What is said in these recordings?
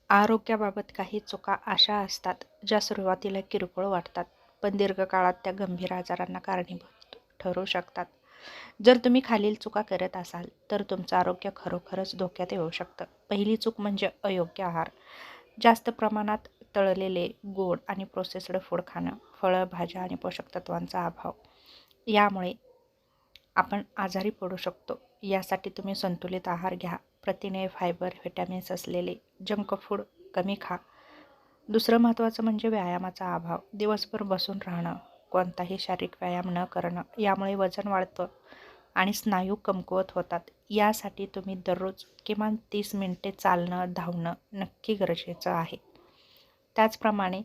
आरोग्याबाबत काही चुका अशा असतात ज्या सुरुवातीला किरकोळ वाटतात, पण दीर्घकाळात त्या गंभीर आजारांना कारणीभूत ठरू शकतात. जर तुम्ही खालील चुका करत असाल तर तुमचं आरोग्य खरोखरच धोक्यात येऊ शकतं. पहिली चूक म्हणजे अयोग्य आहार. जास्त प्रमाणात तळलेले, गोड आणि प्रोसेस्ड फूड खाणं, फळं, भाज्या आणि पोषक तत्वांचा अभाव. यामुळे आपण आजारी पडू शकतो. यासाठी तुम्ही संतुलित आहार घ्या. प्रथिने, फायबर, व्हिटॅमिन्स असलेले जंक फूड कमी खा. दुसरं महत्त्वाचं म्हणजे व्यायामाचा अभाव. दिवसभर बसून राहणं, कोणताही शारीरिक व्यायाम न करणं यामुळे वजन वाढतं आणि स्नायू कमकुवत होतात. यासाठी तुम्ही दररोज किमान 30 मिनिटे चालणं, धावणं नक्की गरजेचं आहे. त्याचप्रमाणे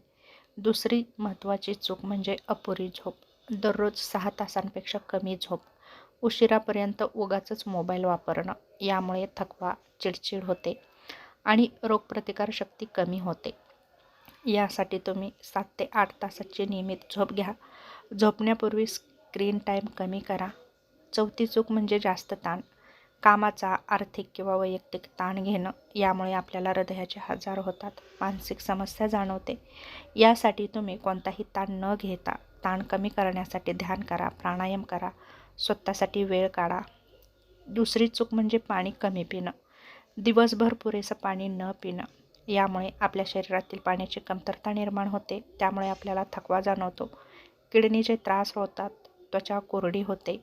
दुसरी महत्त्वाची चूक म्हणजे अपुरी झोप. दररोज 6 तासांपेक्षा कमी झोप. उशिरापर्यंत उगाचच मोबाईल वापरणं यामुळे थकवा, चिडचिड होते आणि रोगप्रतिकारशक्ती कमी होते. यासाठी तुम्ही 7 ते 8 तासाची नियमित झोप घ्या. झोपण्यापूर्वी स्क्रीन टाईम कमी करा. चौथी चूक म्हणजे जास्त ताण. कामाचा, आर्थिक किंवा वैयक्तिक ताण घेणं यामुळे आपल्याला हृदयाचे आजार होतात, मानसिक समस्या जाणवते. यासाठी तुम्ही कोणताही ताण न घेता ताण कमी करण्यासाठी ध्यान करा, प्राणायाम करा, स्वतःसाठी वेळ काढा. दुसरी चूक म्हणजे पाणी कमी पिणं. दिवसभर पुरेसं पाणी न पिणं यामुळे आपल्या शरीरातील पाण्याची कमतरता निर्माण होते. त्यामुळे आपल्याला थकवा जाणवतो, किडनीचे त्रास होतात, त्वचा कोरडी होते.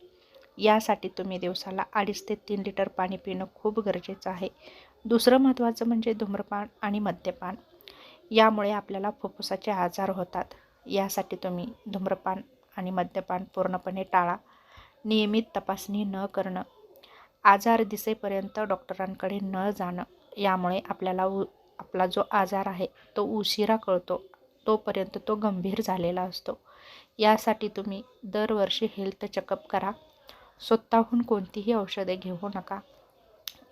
यासाठी तुम्ही दिवसाला 2.5 ते 3 लिटर पाणी पिणं खूप गरजेचं आहे. दुसरं महत्त्वाचं म्हणजे धूम्रपान आणि मद्यपान. यामुळे आपल्याला फुफ्फुसाचे आजार होतात. यासाठी तुम्ही धूम्रपान आणि मद्यपान पूर्णपणे टाळा. नियमित तपासणी न करणं, आजार दिसेपर्यंत डॉक्टरांकडे न जाणं यामुळे आपल्याला आपला जो आजार आहे तो उशिरा कळतो, तोपर्यंत तो गंभीर झालेला असतो. यासाठी तुम्ही दरवर्षी हेल्थ चेकअप करा. स्वतःहून कोणतीही औषधे घेऊ नका.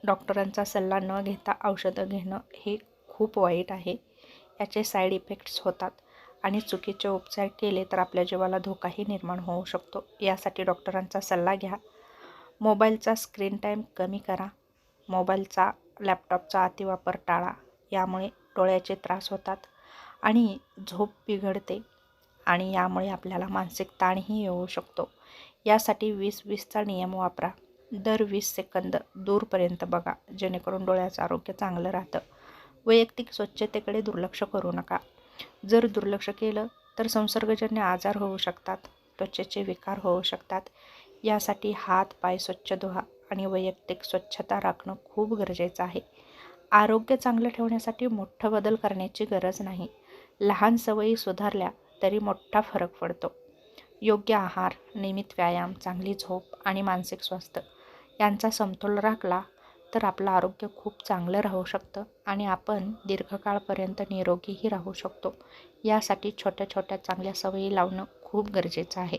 डॉक्टरांचा सल्ला न घेता औषधं घेणं हे खूप वाईट आहे. याचे साईड इफेक्ट्स होतात आणि चुकीचे उपचार केले तर आपल्या जीवाला धोकाही निर्माण होऊ शकतो. यासाठी डॉक्टरांचा सल्ला घ्या. मोबाईलचा स्क्रीन टाईम कमी करा. मोबाईलचा, लॅपटॉपचा अतिवापर टाळा. यामुळे डोळ्याचे त्रास होतात आणि झोप बिघडते आणि यामुळे आपल्याला मानसिक ताणही येऊ शकतो. यासाठी 20-20चा नियम वापरा. दर 20 सेकंद दूरपर्यंत बघा, जेणेकरून डोळ्याचं आरोग्य चांगलं राहतं. वैयक्तिक स्वच्छतेकडे दुर्लक्ष करू नका. जर दुर्लक्ष केलं तर संसर्गजन्य आजार होऊ शकतात, त्वचेचे विकार होऊ शकतात. यासाठी हात, पाय स्वच्छ धुवा आणि वैयक्तिक स्वच्छता राखणं खूप गरजेचं आहे. आरोग्य चांगलं ठेवण्यासाठी मोठं बदल करण्याची गरज नाही. लहान सवयी सुधारल्या तरी मोठा फरक पडतो. योग्य आहार, नियमित व्यायाम, चांगली झोप आणि मानसिक स्वास्थ्य यांचा समतोल राखला तर आपलं आरोग्य खूप चांगलं राहू शकतं आणि आपण दीर्घकाळपर्यंत निरोगीही राहू शकतो. यासाठी छोट्या छोट्या चांगल्या सवयी लावणं खूप गरजेचं आहे.